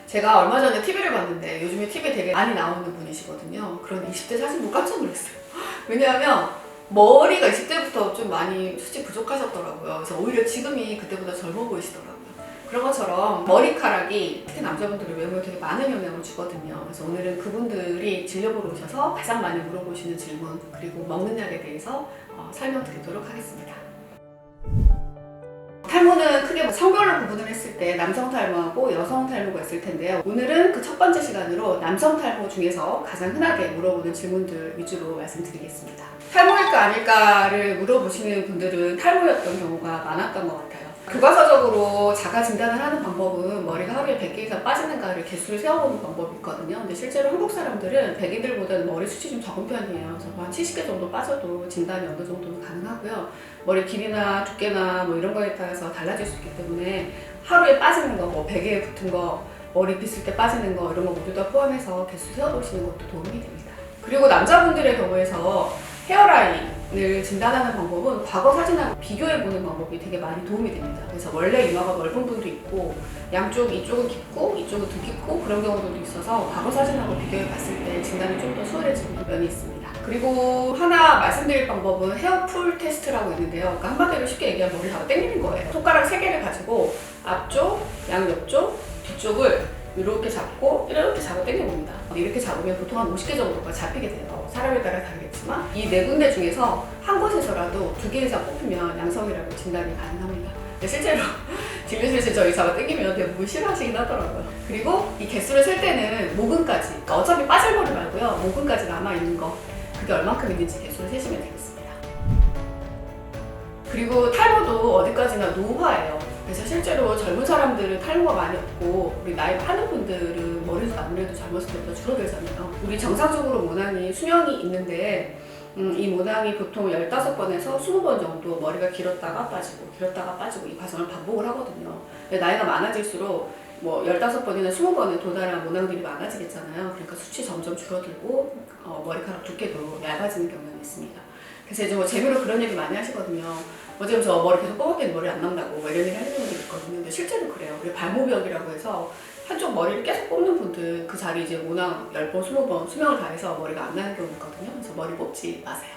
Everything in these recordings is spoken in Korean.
제가 얼마 전에 TV를 봤는데 요즘에 TV 되게 많이 나오는 분이시거든요. 그런 20대 사진 보고 깜짝 놀랐어요. 왜냐하면 머리가 20대부터 좀 많이 수치 부족하셨더라고요. 그래서 오히려 지금이 그때보다 젊어 보이시더라고요. 그런 것처럼 머리카락이 특히 남자분들의 외모에 되게 많은 영향을 주거든요. 그래서 오늘은 그분들이 진료보러 오셔서 가장 많이 물어보시는 질문 그리고 먹는 약에 대해서 설명드리도록 하겠습니다. 탈모는 크게 성별로 구분을 했을 때 남성 탈모하고 여성 탈모가 있을 텐데요. 오늘은 그 첫 번째 시간으로 남성 탈모 중에서 가장 흔하게 물어보는 질문들 위주로 말씀드리겠습니다. 탈모일까 아닐까를 물어보시는 분들은 탈모였던 경우가 많았던 것 같아요. 교과서적으로 자가 진단을 하는 방법은 머리가 하루에 100개 이상 빠지는가를 개수를 세워보는 방법이 있거든요. 근데 실제로 한국 사람들은 백인들보다는 머리 숱이 좀 적은 편이에요. 그래서 한 70개 정도 빠져도 진단이 어느 정도는 가능하고요. 머리 길이나 두께나 뭐 이런 거에 따라서 달라질 수 있기 때문에 하루에 빠지는 거, 뭐 베개에 붙은 거, 머리 빗을 때 빠지는 거 이런 거 모두 다 포함해서 개수 세워보시는 것도 도움이 됩니다. 그리고 남자분들의 경우에서 헤어라인을 진단하는 방법은 과거 사진하고 비교해보는 방법이 되게 많이 도움이 됩니다. 그래서 원래 이마가 넓은 분도 있고 양쪽 이쪽은 깊고 이쪽은 더 깊고 그런 경우도 있어서 과거 사진하고 비교해봤을 때 진단이 좀 더 수월해지는 면이 있습니다. 그리고 하나 말씀드릴 방법은 헤어풀 테스트라고 있는데요. 그러니까 한마디로 쉽게 얘기하면 머리를 잡아 당기는 거예요. 손가락 3개를 가지고 앞쪽, 양옆쪽, 뒤쪽을 이렇게 잡고 이렇게 잡아 당겨봅니다. 이렇게 잡으면 보통 한 50개 정도가 잡히게 돼요. 사람에 따라 다르겠지만 이 4군데 중에서 한 곳에서라도 2개 이상 뽑히면 양성이라고 진단이 가능합니다. 실제로 진료실에서 저희 잡아 당기면 대부분 싫어하시긴 하더라고요. 그리고 이 개수를 셀 때는 모근까지, 그러니까 어차피 빠질 머리 말고요, 모근까지 남아있는 거 그게 얼만큼 있는지 개수를 세시면 되겠습니다. 그리고 탈모도 어디까지나 노화예요. 그래서 실제로 젊은 사람들은 탈모가 많이 없고 우리 나이 많은 분들은 머리도 아무래도 젊었을 때보다 줄어들잖아요. 우리 정상적으로 모낭이 수명이 있는데 이 모낭이 보통 15번에서 20번 정도 머리가 길었다가 빠지고 이 과정을 반복을 하거든요. 근데 나이가 많아질수록 뭐 15번이나 20번에 도달한 모낭들이 많아지겠잖아요. 그러니까 수치 점점 줄어들고 머리카락 두께도 얇아지는 경향이 있습니다. 그래서 이제 뭐 재미로 그런 얘기 많이 하시거든요. 어제 저 머리 계속 뽑았더니 머리 안 남다고 뭐 이런 얘기 하는 분들이 있거든요. 근데 실제로 그래요. 우리 발모벽이라고 해서 한쪽 머리를 계속 뽑는 분들 그 자리 이제 모낭 10번, 20번 수명을 다해서 머리가 안 나는 경우 있거든요. 그래서 머리 뽑지 마세요.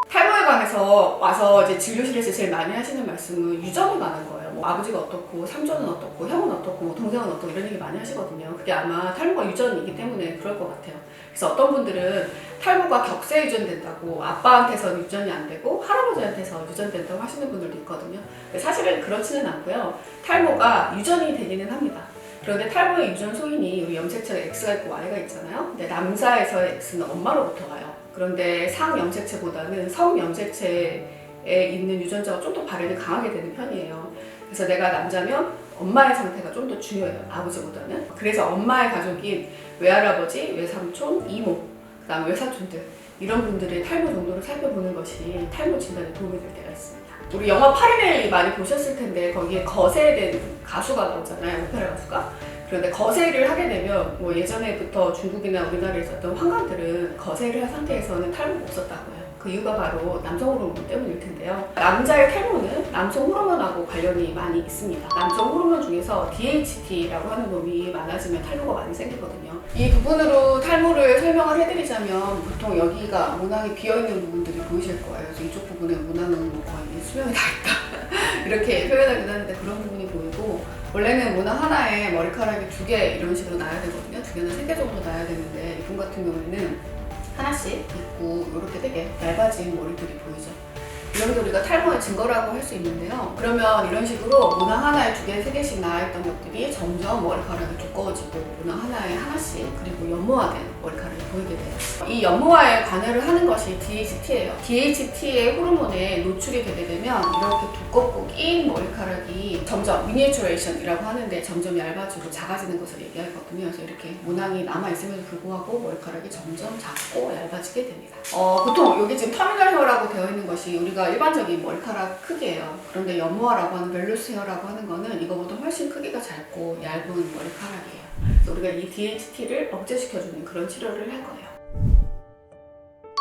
탈모에 관해서 와서 이제 진료실에서 제일 많이 하시는 말씀은 유전이 많은 거예요. 뭐 아버지가 어떻고, 삼촌은 어떻고, 형은 어떻고, 뭐 동생은 어떻고 이런 얘기 많이 하시거든요. 그게 아마 탈모가 유전이기 때문에 그럴 것 같아요. 그래서 어떤 분들은 탈모가 격세 유전된다고 아빠한테서 유전이 안 되고 할아버지한테서 유전된다고 하시는 분들도 있거든요. 사실은 그렇지는 않고요. 탈모가 유전이 되기는 합니다. 그런데 탈모의 유전 소인이 우리 염색체가 X가 있고 Y가 있잖아요. 근데 남자에서의 X는 엄마로부터 와요. 그런데 상염색체보다는 성염색체에 있는 유전자가 좀 더 발현이 강하게 되는 편이에요. 그래서 내가 남자면 엄마의 상태가 좀 더 중요해요. 아버지보다는. 그래서 엄마의 가족인 외할아버지, 외삼촌, 이모, 그 다음에 외사촌들 이런 분들의 탈모 정도를 살펴보는 것이 탈모 진단에 도움이 될 때가 있습니다. 우리 영화 파리넬리 많이 보셨을 텐데 거기에 거세된 가수가 나오잖아요. 오페라 가수가. 그런데 거세를 하게 되면 뭐 예전에부터 중국이나 우리나라에 있었던 황강들은 거세를 한 상태에서는 탈모가 없었다고 해요. 그 이유가 바로 남성 호르몬 때문일 텐데요. 남자의 탈모는 남성 호르몬하고 관련이 많이 있습니다. 남성 호르몬 중에서 DHT라고 하는 놈이 많아지면 탈모가 많이 생기거든요. 이 부분으로 탈모를 설명을 해드리자면 보통 여기가 모낭이 비어있는 부분들이 보이실 거예요. 그래서 이쪽 부분에 모낭은 거의 수명이 다 있다 이렇게 표현하긴 하는데 그런 부분이 보이고 원래는 모낭 하나에 머리카락이 2개 이런 식으로 나야 되거든요. 2개나 3개 정도 나야 되는데 이분 같은 경우에는 하나씩 있고 이렇게 되게 얇아진 머리들이 보이죠. 이런 게 우리가 탈모의 증거라고 할 수 있는데요. 그러면 이런 식으로 모낭 하나에 2개, 3개씩 나와있던 것들이 점점 머리카락이 두꺼워지고 모낭 하나에 하나씩 그리고 연모화된 머리카락이 보이게 돼요. 이 연모화에 관여를 하는 것이 DHT예요. DHT의 호르몬에 노출이 되게 되면 이렇게 두껍고 낀 머리카락이 점점 미니어처레이션이라고 하는데 점점 얇아지고 작아지는 것을 얘기하거든요. 그래서 이렇게 모낭이 남아있음에도 불구하고 머리카락이 점점 작고 얇아지게 됩니다. 보통 여기 지금 터미널 헤어라고 되어 있는 것이 우리가 일반적인 머리카락 크기예요. 그런데 연모화라고 하는 벨루스 헤어라고 하는 거는 이거보다 훨씬 크기가 작고 얇은 머리카락이에요. 그래서 우리가 이 DHT를 억제시켜주는 그런 치료를 할 거예요.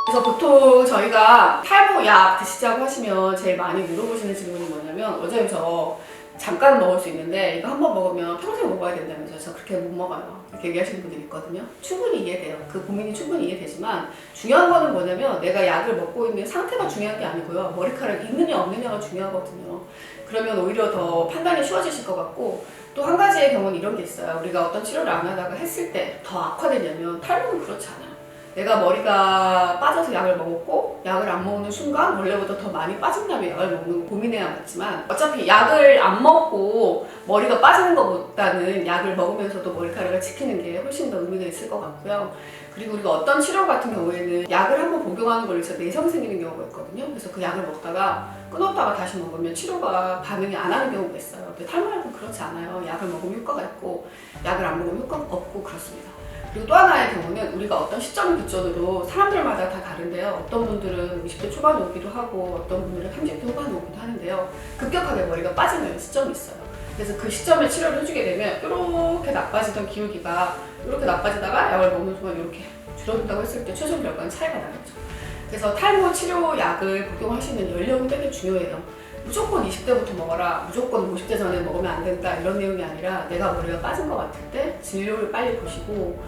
그래서 보통 저희가 탈모약 드시자고 하시면 제일 많이 물어보시는 질문이 뭐냐면 어제 저 잠깐 먹을 수 있는데 이거 한번 먹으면 평생 먹어야 된다면서 저 그렇게 못 먹어요. 이렇게 얘기하시는 분들이 있거든요. 충분히 이해돼요. 그 고민이 충분히 이해되지만 중요한 거는 뭐냐면 내가 약을 먹고 있는 상태가 중요한 게 아니고요. 머리카락이 있느냐 없느냐가 중요하거든요. 그러면 오히려 더 판단이 쉬워지실 것 같고 또 한 가지의 경우는 이런 게 있어요. 우리가 어떤 치료를 안 하다가 했을 때 더 악화되냐면 탈모는 그렇지 않아요. 내가 머리가 빠져서 약을 먹었고 약을 안 먹는 순간 원래보다 더 많이 빠진 다음에 약을 먹는 거 고민해야 맞지만 어차피 약을 안 먹고 머리가 빠지는 것보다는 약을 먹으면서도 머리카락을 지키는 게 훨씬 더 의미가 있을 것 같고요. 그리고 우리가 어떤 치료 같은 경우에는 약을 한번 복용하는 걸로 해서 내성이 생기는 경우가 있거든요. 그래서 그 약을 먹다가 끊었다가 다시 먹으면 치료가 반응이 안 하는 경우가 있어요. 근데 탈모약은 그렇지 않아요. 약을 먹으면 효과가 있고 약을 안 먹으면 효과가 없고 그렇습니다. 그리고 또 하나의 경우는 우리가 어떤 시점을 기준으로 사람들마다 다 다른데요. 어떤 분들은 20대 초반에 오기도 하고 어떤 분들은 30대 후반에 오기도 하는데요. 급격하게 머리가 빠지는 시점이 있어요. 그래서 그 시점에 치료를 해주게 되면 이렇게 나빠지던 기울기가 이렇게 나빠지다가 약을 먹는 순간 이렇게 줄어든다고 했을 때 최종 결과는 차이가 나겠죠. 그래서 탈모 치료약을 복용하시는 연령이 되게 중요해요. 무조건 20대부터 먹어라, 무조건 50대 전에 먹으면 안 된다 이런 내용이 아니라 내가 머리가 빠진 것 같을 때 진료를 빨리 보시고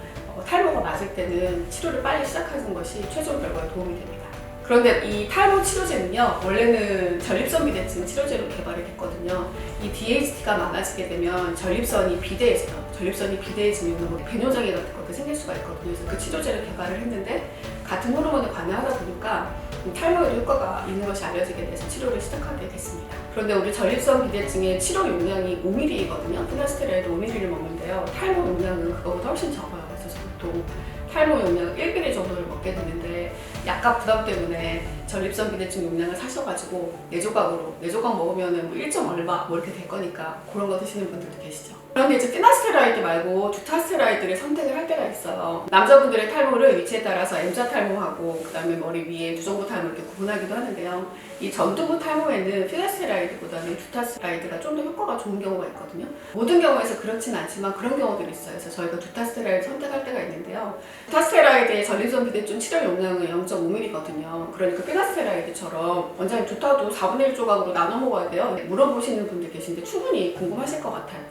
탈모가 맞을 때는 치료를 빨리 시작하는 것이 최종 결과에 도움이 됩니다. 그런데 이 탈모 치료제는요, 원래는 전립선 비대증 치료제로 개발이 됐거든요. 이 DHT가 많아지게 되면 전립선이 비대해져요. 전립선이 비대해지면 배뇨장애 같은 것도 생길 수가 있거든요. 그래서 그 치료제를 개발을 했는데 같은 호르몬에 관여하다 보니까 탈모에도 효과가 있는 것이 알려지게 돼서 치료를 시작하게 됐습니다. 그런데 우리 전립선 비대증의 치료 용량이 5ml거든요. 피나스테라이드 5ml를 먹는데요. 탈모 용량은 그거보다 훨씬 적어요. 그래서 보통 탈모 용량 1ml 정도를 먹게 되는데 약간 부담 때문에 전립선 비대증 용량을 사셔가지고 4조각 먹으면 뭐 1점 얼마 뭐 이렇게 될 거니까 그런 거 드시는 분들도 계시죠. 그런데 이제 피나스테라이드 말고 두타스테라이드를 선택을 할 때가 있어요. 남자분들의 탈모를 위치에 따라서 M자 탈모하고 그 다음에 머리 위에 두정부 탈모 이렇게 구분하기도 하는데요. 이 전두부 탈모에는 피나스테라이드보다는 두타스테라이드가 좀 더 효과가 좋은 경우가 있거든요. 모든 경우에서 그렇진 않지만 그런 경우들이 있어요. 그래서 저희가 두타스테라이드 선택할 때가 있는데요. 두타스테라이드의 전립선 비대증 치료 용량은 0.5ml거든요. 그러니까 피나스테라이드처럼 원장님 두타도 4분의 1 조각으로 나눠 먹어야 돼요. 물어보시는 분들 계신데 충분히 궁금하실 것 같아요.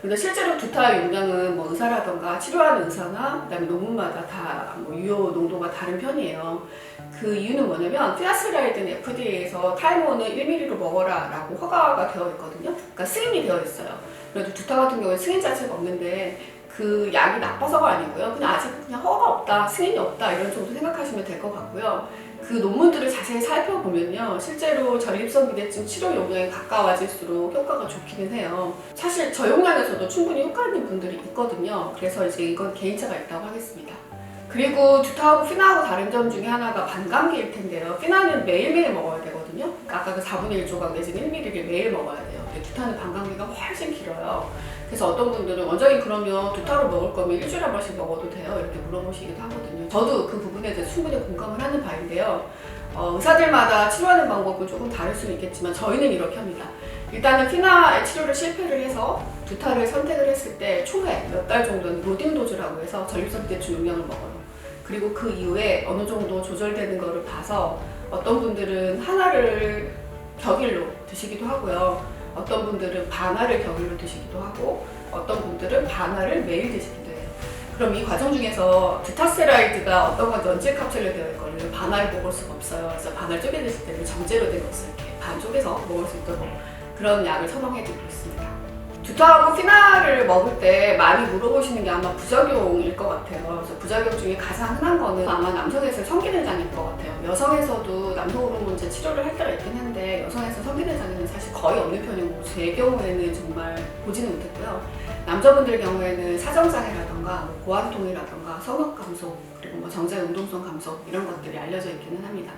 근데 실제로 두타 용량은 뭐 의사라던가 치료하는 의사나 그다음에 논문마다 다 뭐 유효 농도가 다른 편이에요. 그 이유는 뭐냐면 피나스테라이드는 FDA에서 탈모는 1ml로 먹어라 라고 허가가 되어 있거든요. 그러니까 승인이 되어 있어요. 그래도 두타 같은 경우에 승인 자체가 없는데 그 약이 나빠서가 아니고요. 그냥 아직 그냥 허가가 없다, 승인이 없다 이런 정도 생각하시면 될 것 같고요. 그 논문들을 자세히 살펴보면요. 실제로 전립선 비대증 치료 용량에 가까워질수록 효과가 좋기는 해요. 사실 저용량에서도 충분히 효과 있는 분들이 있거든요. 그래서 이제 이건 개인차가 있다고 하겠습니다. 그리고 두타하고 피나하고 다른 점 중에 하나가 반감기일 텐데요. 피나는 매일매일 먹어야 되거든요. 아까 그 4분의 1 조각 내지는 1ml를 매일 먹어야 돼요. 근데 두타는 반감기가 훨씬 길어요. 그래서 어떤 분들은 원장님 그러면 두타로 먹을 거면 일주일에 한 번씩 먹어도 돼요? 이렇게 물어보시기도 하거든요. 저도 그 부분에 대해서 충분히 공감을 하는 바인데요. 의사들마다 치료하는 방법은 조금 다를 수는 있겠지만 저희는 이렇게 합니다. 일단은 피나의 치료를 실패를 해서 두타를 선택을 했을 때 초회 몇 달 정도는 로딩 도즈라고 해서 전립선 비대증 용량을 먹어요. 그리고 그 이후에 어느 정도 조절되는 거를 봐서 어떤 분들은 하나를 격일로 드시기도 하고요. 어떤 분들은 반알을 격일로 드시기도 하고 어떤 분들은 반알을 매일 드시기도 해요. 그럼 이 과정 중에서 두타스테라이드가 어떤 건지 원질 캡슐로 되어 있거든요. 반알을 먹을 수가 없어요. 그래서 반알 쪼개 드실 때는 정제로 된 것을 이렇게 반 쪼개서 먹을 수 있도록 그런 약을 선호해드리고 있습니다. 두타하고 피나를 먹을 때 많이 물어보시는 게 아마 부작용일 것 같아요. 그래서 부작용 중에 가장 흔한 거는 아마 남성에서 성기대장일 것 같아요. 여성에서도 남성 호르몬제 치료를 할 때가 있긴 한데 여성에서 성기대장에는 사실 거의 없는 편이고 제 경우에는 정말 보지는 못했고요. 남자분들 경우에는 사정장애라던가 고환통이라던가 성욕 감소 그리고 뭐 정자 운동성 감소 이런 것들이 알려져 있기는 합니다.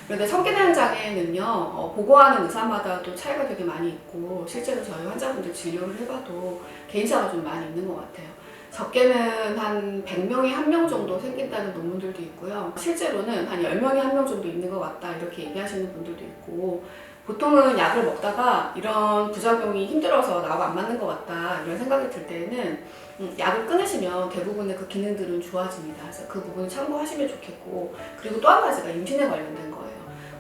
그런데 성기대장 장애는요, 보고하는 의사마다 또 차이가 되게 많이 있고 실제로 저희 환자분들 진료를 해봐도 개인차가 좀 많이 있는 것 같아요. 적게는 한 100명에 1명 정도 생긴다는 논문들도 있고요. 실제로는 한 10명에 1명 정도 있는 것 같다 이렇게 얘기하시는 분들도 있고 보통은 약을 먹다가 이런 부작용이 힘들어서 나하고 안 맞는 것 같다 이런 생각이 들 때에는 약을 끊으시면 대부분의 그 기능들은 좋아집니다. 그래서 그 부분 참고하시면 좋겠고 그리고 또 한 가지가 임신에 관련된 거예요.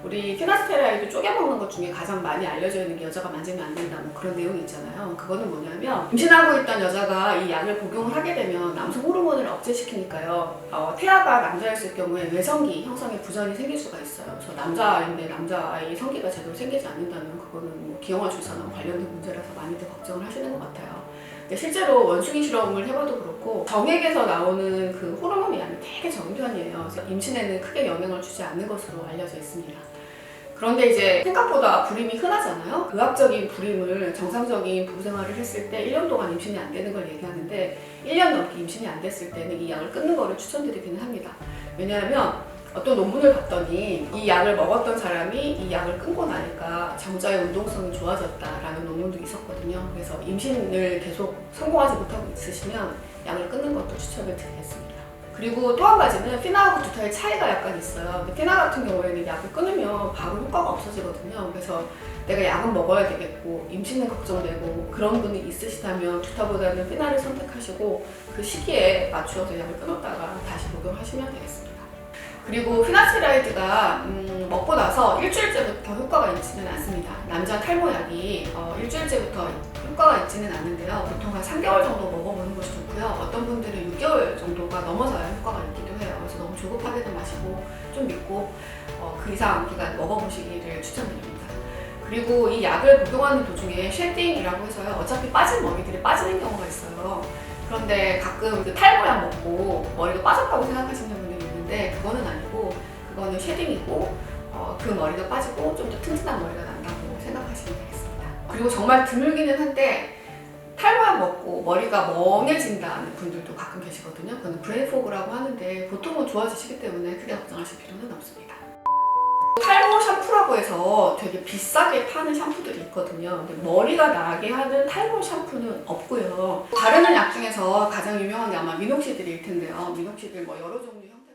우리 피나스테라이드 쪼개 먹는 것 중에 가장 많이 알려져 있는 게 여자가 만지면 안 된다 뭐 그런 내용이 있잖아요. 그거는 뭐냐면 임신하고 있던 여자가 이 약을 복용을 하게 되면 남성 호르몬을 억제시키니까요. 태아가 남자였을 경우에 외성기 형성에 부전이 생길 수가 있어요. 그래서 남자인데 남자아이 성기가 제대로 생기지 않는다면 그거는 뭐 기형아 출산하고 관련된 문제라서 많이들 걱정을 하시는 것 같아요. 근데 실제로 원숭이 실험을 해봐도 그렇고 정액에서 나오는 그 호르몬 양이 되게 적은 편이에요. 그래서 임신에는 크게 영향을 주지 않는 것으로 알려져 있습니다. 그런데 이제 생각보다 불임이 흔하잖아요. 의학적인 불임을 정상적인 부부 생활을 했을 때 1년 동안 임신이 안 되는 걸 얘기하는데 1년 넘게 임신이 안 됐을 때는 이 약을 끊는 거를 추천드리기는 합니다. 왜냐하면 어떤 논문을 봤더니 이 약을 먹었던 사람이 이 약을 끊고 나니까 정자의 운동성이 좋아졌다라는 논문도 있었거든요. 그래서 임신을 계속 성공하지 못하고 있으시면 약을 끊는 것도 추천을 드리겠습니다. 그리고 또 한 가지는 피나하고 두타의 차이가 약간 있어요. 근데 피나 같은 경우에는 약을 끊으면 바로 효과가 없어지거든요. 그래서 내가 약은 먹어야 되겠고 임신은 걱정되고 그런 분이 있으시다면 두타보다는 피나를 선택하시고 그 시기에 맞추어서 약을 끊었다가 다시 복용하시면 되겠습니다. 그리고 피나스테라이드가 먹고 나서 일주일째부터 효과가 있지는 않습니다. 남자 탈모약이 일주일째부터 효과가 있지는 않는데요. 보통 한 3개월 정도 먹어보는 것이 좋고요. 어떤 분들은 6개월 정도가 넘어서야 효과가 있기도 해요. 그래서 너무 조급하게도 마시고 좀 믿고 그 이상 기간 먹어보시기를 추천드립니다. 그리고 이 약을 복용하는 도중에 쉐딩이라고 해서요. 어차피 빠진 머리들이 빠지는 경우가 있어요. 그런데 가끔 그 탈모약 먹고 머리가 빠졌다고 생각하시는 분들이 있는데 그거는 아니고 그거는 쉐딩이고 그 머리가 빠지고 좀 더 튼튼한 머리가 난다고 생각하시면 되겠습니다. 그리고 정말 드물기는 한데 탈모약 먹고 머리가 멍해진다는 분들도 가끔 계시거든요. 그건 브레인 포그라고 하는데 보통은 좋아지시기 때문에 크게 걱정하실 필요는 없습니다. 탈모 샴푸라고 해서 되게 비싸게 파는 샴푸들이 있거든요. 근데 머리가 나게 하는 탈모 샴푸는 없고요. 바르는 약 중에서 가장 유명한 게 아마 미녹시딜일 텐데요. 미녹시딜 뭐 여러 종류 샴푸